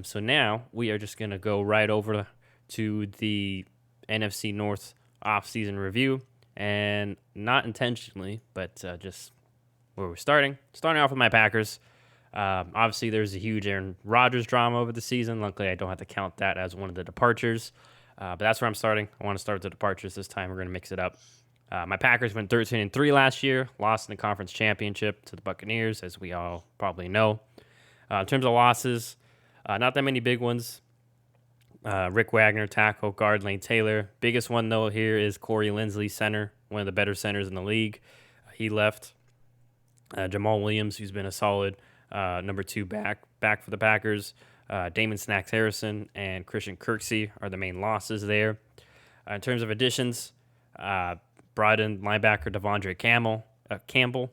So now we are just going to go right over to the NFC North offseason review. And not intentionally, but just where we're starting. Starting off with my Packers. Obviously, there's a huge Aaron Rodgers drama over the season. Luckily, I don't have to count that as one of the departures. But that's where I'm starting. I want to start with the departures this time. We're going to mix it up. My Packers went 13-3 last year, lost in the conference championship to the Buccaneers, as we all probably know. In terms of losses, not that many big ones. Rick Wagner, tackle, guard, Lane Taylor. Biggest one, though, here is Corey Linsley, center, one of the better centers in the league. He left. Jamal Williams, who's been a solid number 2 back for the Packers. Damon Snacks Harrison and Christian Kirksey are the main losses there. In terms of additions, brought in linebacker Devondre Campbell,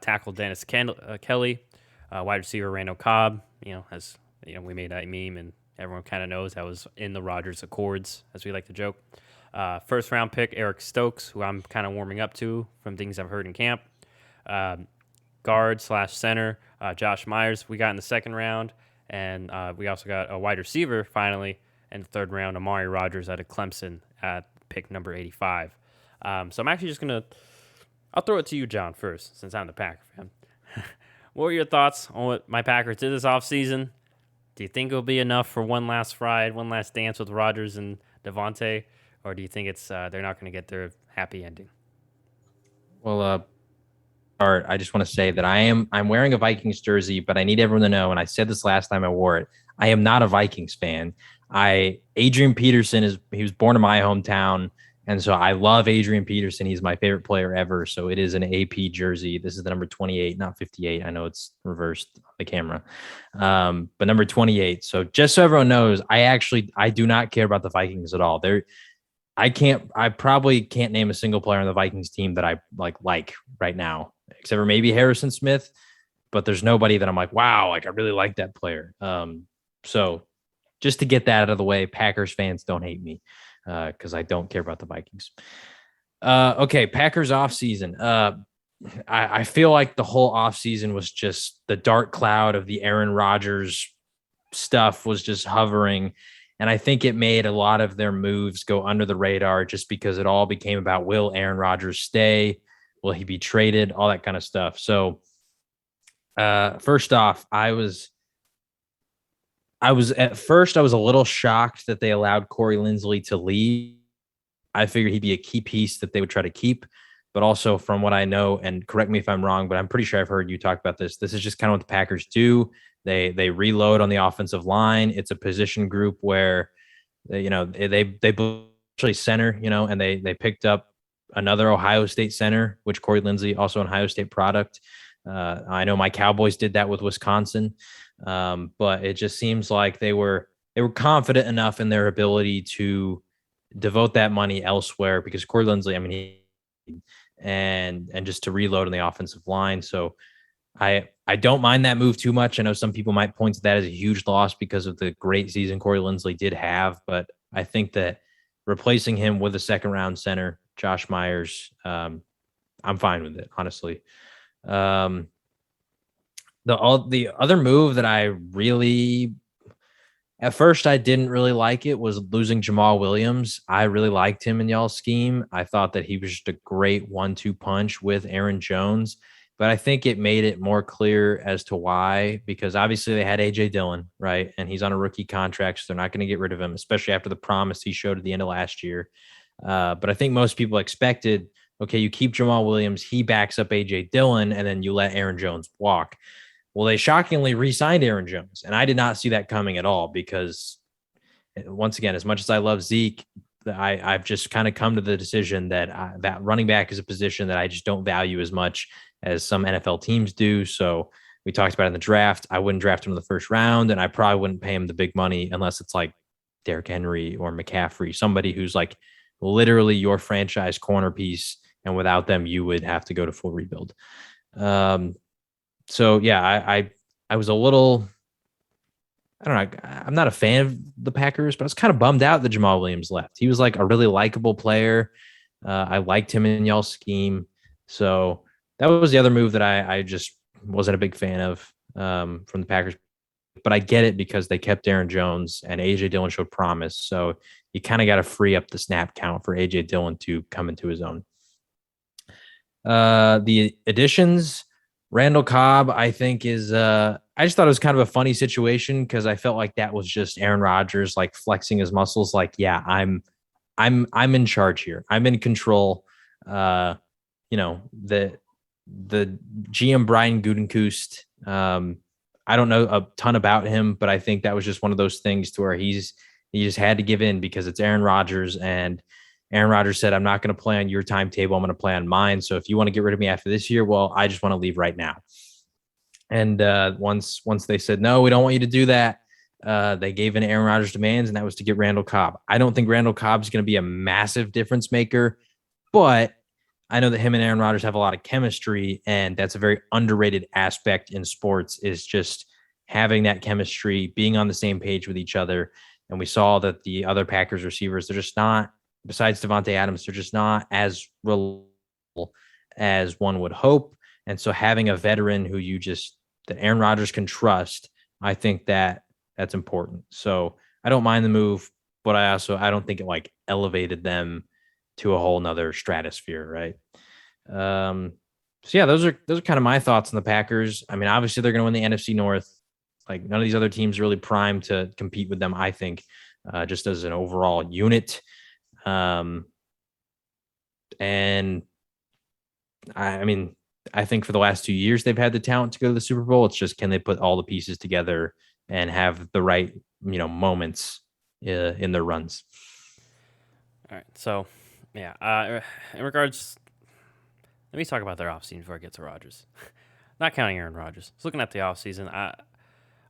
tackle Dennis Kelly, wide receiver Randall Cobb. As we made that meme and everyone kind of knows that was in the Rodgers Accords, as we like to joke. First round pick Eric Stokes, who I'm kind of warming up to from things I've heard in camp. Guard/center Josh Myers we got in the second round, and we also got a wide receiver finally in the third round, Amari Rogers out of Clemson at pick number 85. So I'm actually I'll throw it to you, John, first, since I'm the Packer fan. What were your thoughts on what my Packers did this offseason? Do you think it'll be enough for one last ride, one last dance with Rodgers and Devontae, or do you think it's they're not going to get their happy ending? Well, Art, I just want to say that I'm wearing a Vikings jersey, but I need everyone to know, and I said this last time I wore it, I am not a Vikings fan. Adrian Peterson he was born in my hometown, and so I love Adrian Peterson. He's my favorite player ever. So it is an AP jersey. This is the number 28, not 58. I know it's reversed on the camera. But number 28. So just so everyone knows, I do not care about the Vikings at all. I probably can't name a single player on the Vikings team that I like right now, except for maybe Harrison Smith, but there's nobody that I'm like, wow, like I really like that player. So just to get that out of the way, Packers fans don't hate me because I don't care about the Vikings. Okay, Packers offseason. I feel like the whole offseason was just the dark cloud of the Aaron Rodgers stuff was just hovering. And I think it made a lot of their moves go under the radar just because it all became about, will Aaron Rodgers stay? Will he be traded? All that kind of stuff. So first off, I was at first, I was a little shocked that they allowed Corey Linsley to leave. I figured he'd be a key piece that they would try to keep. But also from what I know, and correct me if I'm wrong, but I'm pretty sure I've heard you talk about this. This is just kind of what the Packers do. They reload on the offensive line. It's a position group where they actually center, and they picked up another Ohio State center, which Corey Linsley, also an Ohio State product. I know my Cowboys did that with Wisconsin, but it just seems like they were confident enough in their ability to devote that money elsewhere because Corey Linsley, and just to reload on the offensive line. So I don't mind that move too much. I know some people might point to that as a huge loss because of the great season Corey Linsley did have, but I think that replacing him with a second round center, Josh Myers, I'm fine with it, honestly. The other move that I really, at first I didn't really like it, was losing Jamal Williams. I really liked him in y'all's scheme. I thought that he was just a great 1-2 punch with Aaron Jones, but I think it made it more clear as to why, because obviously they had AJ Dillon, right? And he's on a rookie contract, so they're not going to get rid of him, especially after the promise he showed at the end of last year. But I think most people expected, okay, you keep Jamal Williams, he backs up AJ Dillon, and then you let Aaron Jones walk. Well, they shockingly re-signed Aaron Jones, and I did not see that coming at all because, once again, as much as I love Zeke, I've just kind of come to the decision that that running back is a position that I just don't value as much as some NFL teams do. So we talked about it in the draft. I wouldn't draft him in the first round, and I probably wouldn't pay him the big money unless it's like Derrick Henry or McCaffrey, somebody who's like literally your franchise corner piece, and without them, you would have to go to full rebuild. So yeah, I was a little, I don't know. I'm not a fan of the Packers, but I was kind of bummed out that Jamal Williams left. He was like a really likable player. I liked him in y'all's scheme. So that was the other move that I just wasn't a big fan of from the Packers but I get it because they kept Aaron Jones and AJ Dillon showed promise. So you kind of got to free up the snap count for AJ Dillon to come into his own. The additions, Randall Cobb, I think is I just thought it was kind of a funny situation because I felt like that was just Aaron Rodgers like flexing his muscles, like, yeah, I'm in charge here. I'm in control. You know, the GM Brian Gutekunst, I don't know a ton about him, but I think that was just one of those things to where he just had to give in because it's Aaron Rodgers, and Aaron Rodgers said, I'm not going to play on your timetable. I'm going to play on mine. So if you want to get rid of me after this year, well, I just want to leave right now. And once they said, no, we don't want you to do that, they gave in Aaron Rodgers' demands, and that was to get Randall Cobb. I don't think Randall Cobb is going to be a massive difference maker, but I know that him and Aaron Rodgers have a lot of chemistry, and that's a very underrated aspect in sports is just having that chemistry, being on the same page with each other. And we saw that the other Packers receivers, they're just not, besides Devontae Adams, they're just not as reliable as one would hope. And so having a veteran who that Aaron Rodgers can trust, I think that that's important. So I don't mind the move, but I don't think it like elevated them to a whole nother stratosphere, right? So yeah, those are kind of my thoughts on the Packers. I mean, obviously they're going to win the NFC North. Like none of these other teams are really primed to compete with them, I think, just as an overall unit. And I mean, I think for the last 2 years they've had the talent to go to the Super Bowl. It's just can they put all the pieces together and have the right moments in their runs. All right, so yeah, in regards, let me talk about their offseason before I get to Rodgers. Not counting Aaron Rodgers. Just looking at the offseason,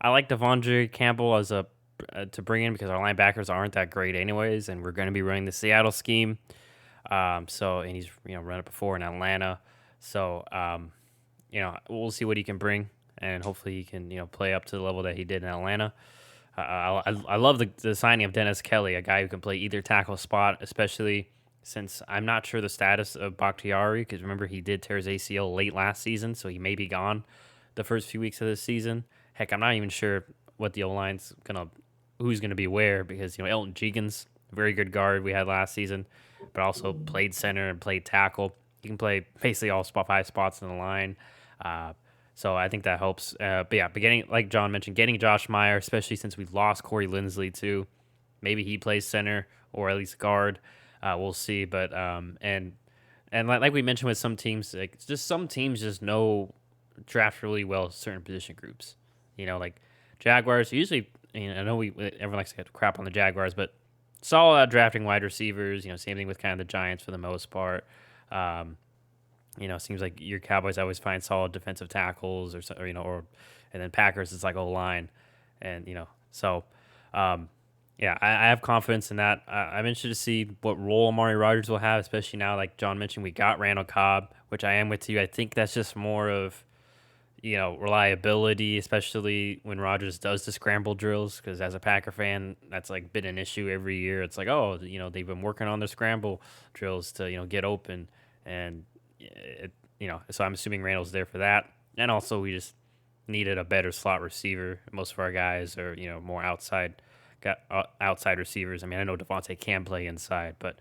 I like Devondre Campbell as a to bring in because our linebackers aren't that great anyways, and we're going to be running the Seattle scheme. So and he's run it before in Atlanta, so we'll see what he can bring, and hopefully he can play up to the level that he did in Atlanta. I love the signing of Dennis Kelly, a guy who can play either tackle spot, especially since I'm not sure the status of Bakhtiari, because remember he did tear his ACL late last season, so he may be gone the first few weeks of this season. Heck, I'm not even sure what the O-line's who's gonna be where, because Elton Jenkins, very good guard we had last season, but also played center and played tackle. He can play basically all 5 spots in the line. So I think that helps. But getting, like John mentioned, getting Josh Meyer, especially since we've lost Corey Linsley too. Maybe he plays center or at least guard. We'll see. But and like we mentioned with some teams, like just some teams just know draft really well certain position groups. Like Jaguars usually. I know everyone likes to get crap on the Jaguars, but solid at drafting wide receivers. Same thing with kind of the Giants for the most part. It seems like your Cowboys always find solid defensive tackles, and then Packers it's like O-line, and so, I have confidence in that. I'm interested to see what role Amari Rogers will have, especially now, like John mentioned, we got Randall Cobb, which I am with you. I think that's just more of, reliability, especially when Rogers does the scramble drills, because as a Packer fan, that's like been an issue every year. It's like, oh, they've been working on their scramble drills to, get open. And so I'm assuming Randall's there for that. And also we just needed a better slot receiver. Most of our guys are, more outside receivers. I mean, I know Devontae can play inside, but,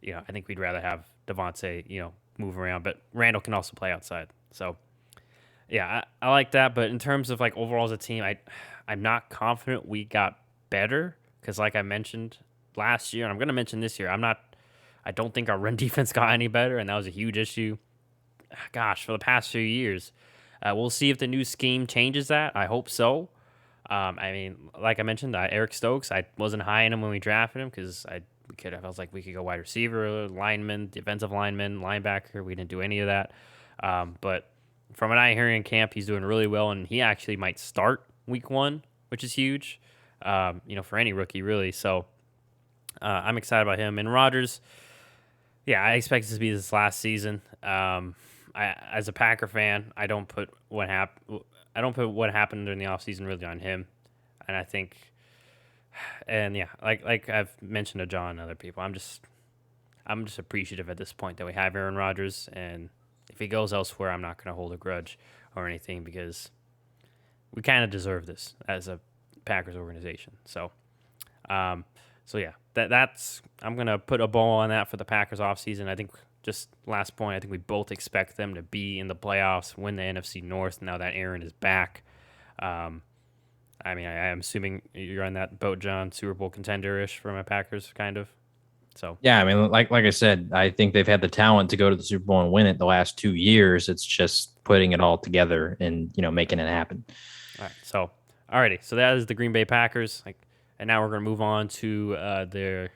I think we'd rather have Devontae, move around. But Randall can also play outside. So, yeah, I like that. But in terms of, like, overall as a team, I'm not confident we got better because, like I mentioned last year, and I'm going to mention this year, I don't think our run defense got any better, and that was a huge issue. Gosh, for the past few years. We'll see if the new scheme changes that. I hope so. I mean, like I mentioned, Eric Stokes, I wasn't high in him when we drafted him because I was like, we could go wide receiver, lineman, defensive lineman, linebacker. We didn't do any of that. But from what I hear in camp, he's doing really well, and he actually might start week 1, which is huge, for any rookie, really. So I'm excited about him. And Rodgers, yeah, I expect this to be his last season. As a Packer fan, I don't put what happened during the offseason really on him. And I think, and yeah, like I've mentioned to John and other people, I'm just appreciative at this point that we have Aaron Rodgers, and if he goes elsewhere, I'm not going to hold a grudge or anything because we kind of deserve this as a Packers organization. So, yeah, that's I'm gonna put a ball on that for the Packers offseason. I think just last point, I think we both expect them to be in the playoffs, win the NFC North now that Aaron is back. I mean, I'm assuming you're on that boat, John, Super Bowl contender-ish for my Packers, kind of. So Yeah, I mean, like I said, I think they've had the talent to go to the Super Bowl and win it the last 2 years. It's just putting it all together and making it happen. all right, so alrighty, so that is the Green Bay Packers. And now we're gonna move on to their